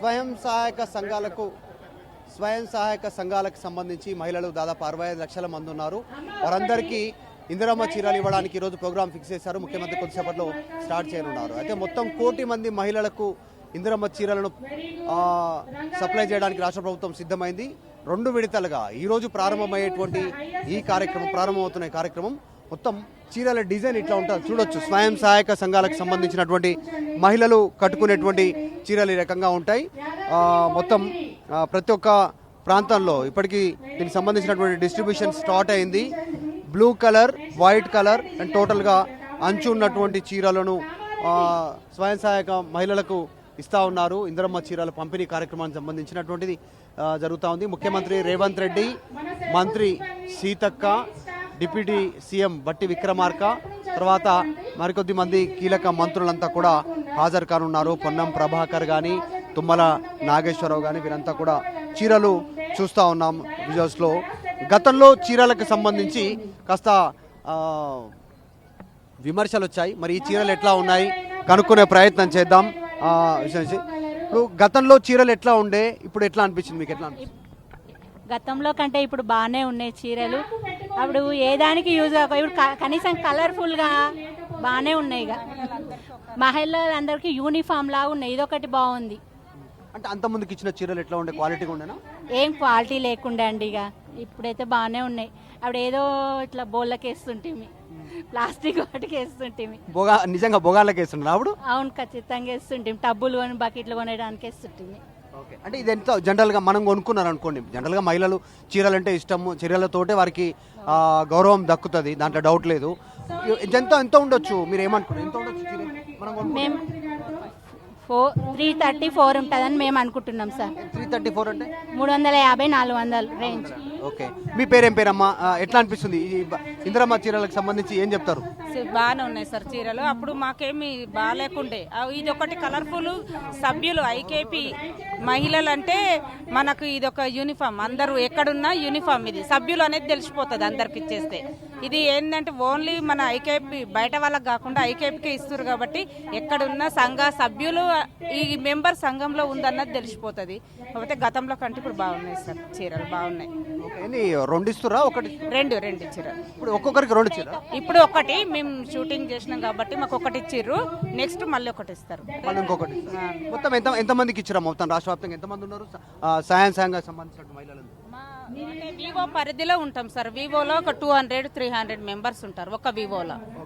స్వయం సహాయక సంఘాలకు సంబంధించి మహిళలు దాదాపు 65 లక్షల మంది ఉన్నారు. వారందరికీ ఇందిరమ్మ చీరలు ఇవ్వడానికి ఈరోజు ప్రోగ్రాం ఫిక్స్ చేశారు. ముఖ్యమంత్రి కొద్దిసేపట్లో స్టార్ట్ చేయనున్నారు. అయితే మొత్తం 1 కోటి మంది మహిళలకు ఇందిరమ్మ చీరలను సప్లై చేయడానికి రాష్ట్ర ప్రభుత్వం సిద్ధమైంది. 2 విడతలుగా ఈరోజు ప్రారంభమవుతున్న ఈ కార్యక్రమం మొత్తం చీరల డిజైన్ ఇట్లా ఉంటుంది చూడొచ్చు. స్వయం సహాయక సంఘాలకు సంబంధించినటువంటి మహిళలు కట్టుకునేటువంటి చీరలు ఈ రకంగా ఉంటాయి. మొత్తం ప్రతి ఒక్క ప్రాంతంలో ఇప్పటికీ దీనికి సంబంధించినటువంటి డిస్ట్రిబ్యూషన్ స్టార్ట్ అయింది. Blue colour, white colour and టోటల్గా అంచు ఉన్నటువంటి చీరలను స్వయం సహాయక మహిళలకు ఇస్తూ ఉన్నారు. ఇందిరమ్మ చీరల పంపిణీ కార్యక్రమానికి సంబంధించినటువంటిది జరుగుతూ ఉంది. ముఖ్యమంత్రి రేవంత్ రెడ్డి, మంత్రి సీతక్క, డిప్యూటీ సీఎం బట్టి విక్రమార్క, తర్వాత మరికొద్ది మంది కీలక మంత్రులంతా కూడా హాజరు కానున్నారు. పొన్నం ప్రభాకర్ కానీ, తుమ్మల నాగేశ్వరరావు కానీ వీరంతా కూడా చీరలు చూస్తూ ఉన్నాం విజువల్స్లో. గతంలో చీరలకు సంబంధించి కాస్త విమర్శలు వచ్చాయి. మరి ఈ చీరలు ఎట్లా ఉన్నాయి కనుక్కునే ప్రయత్నం చేద్దాం. ఇప్పుడు గతంలో చీరలు ఎట్లా ఉండే, ఇప్పుడు ఎట్లా అనిపించింది మీకు? ఎట్లా అనిపించింది? గతంలో కంటే ఇప్పుడు బాగానే ఉన్నాయి చీరలు. అప్పుడు ఏ దానికి యూజ్ ఇప్పుడు కనీసం కలర్ఫుల్గా బాగానే ఉన్నాయి. ఇక మహిళలందరికీ యూనిఫామ్ లాగా ఉన్నాయి. ఇదొకటి బాగుంది. అంటే అంత ముందుకు ఇచ్చిన చీరలు ఎట్లా ఉండే, క్వాలిటీగా ఉండేనా? ఏం క్వాలిటీ లేకుండే అండి. ఇక ఇప్పుడైతే బాగానే ఉన్నాయి. అప్పుడు ఏదో ఇట్లా బోళ్ళకి వేస్తుంటేమి, ప్లాస్టిక్ వాటికి వేస్తుంటేమి. నిజంగా బొగాళ్ళకి వేస్తుండే అప్పుడు? అవును, ఖచ్చితంగా వేస్తుంటేమి. టబ్బులు కొని బకెట్లు కొనేయడానికి వేస్తుంటేమి. అంటే ఇది ఎంత జనరల్గా మనం కొనుక్కున్నారు అనుకోండి, జనరల్గా మహిళలు చీరలు అంటే ఇష్టము, చీరలతోటే వారికి గౌరవం దక్కుతుంది, దాంట్లో డౌట్ లేదు. ఎంత ఉండొచ్చు, మీరు ఏమనుకున్నారు? ఎంత ఉండొచ్చు చీర మేము 334 ఉంటుందని మేము అనుకుంటున్నాం సార్. 334 అంటే 350-400 రేంజ్. ఓకే. మీ పేరేం పేరమ్మా? ఎట్లా అనిపిస్తుంది ఈ ఇందిరమ్మ చీరలకు సంబంధించి ఏం చెప్తారు? బాగానే ఉన్నాయి సార్ చీరలు. అప్పుడు మాకేమి బాగాలేకుండే. ఇది ఒకటి కలర్ఫుల్. సభ్యులు ఐకేపీ మహిళలు అంటే మనకు ఇది ఒక యూనిఫామ్. అందరూ ఎక్కడున్నా యూనిఫామ్. ఇది సభ్యులు అనేది తెలిసిపోతుంది అందరికి ఇచ్చేస్తే. ఇది ఏంటంటే ఓన్లీ మన ఐకేపీ బయట వాళ్ళకి కాకుండా ఐకేపీకే ఇస్తారు కాబట్టి ఎక్కడున్నా సభ్యులు ఈ మెంబర్ సంఘంలో ఉందన్నది తెలిసిపోతుంది. కాకపోతే గతంలో కంటే ఇప్పుడు బాగున్నాయి సార్ చీరలు, బాగున్నాయి. రెండు ఇస్తురా? ఒకటి రెండు చీరలు. ఇప్పుడు ఒక్కొక్కరికి 2 చీర. ఇప్పుడు ఒకటి మేము షూటింగ్ చేసినాం కాబట్టి మాకు ఒకటి ఇచ్చిర్రు. నెక్స్ట్ మళ్ళీ ఒకటి ఇస్తారు. ఇంకొకటి మొత్తం ఎంత మందికి ఇచ్చిరా? మొత్తం రాష్ట్ర వ్యాప్తంగా ఎంత మంది ఉన్నారు సాయం సంబంధించిన మహిళలు? వివో పరిధిలో ఉంటాం సార్. వివోలో ఒక 200-300 మెంబర్స్ ఉంటారు ఒక వివోలో.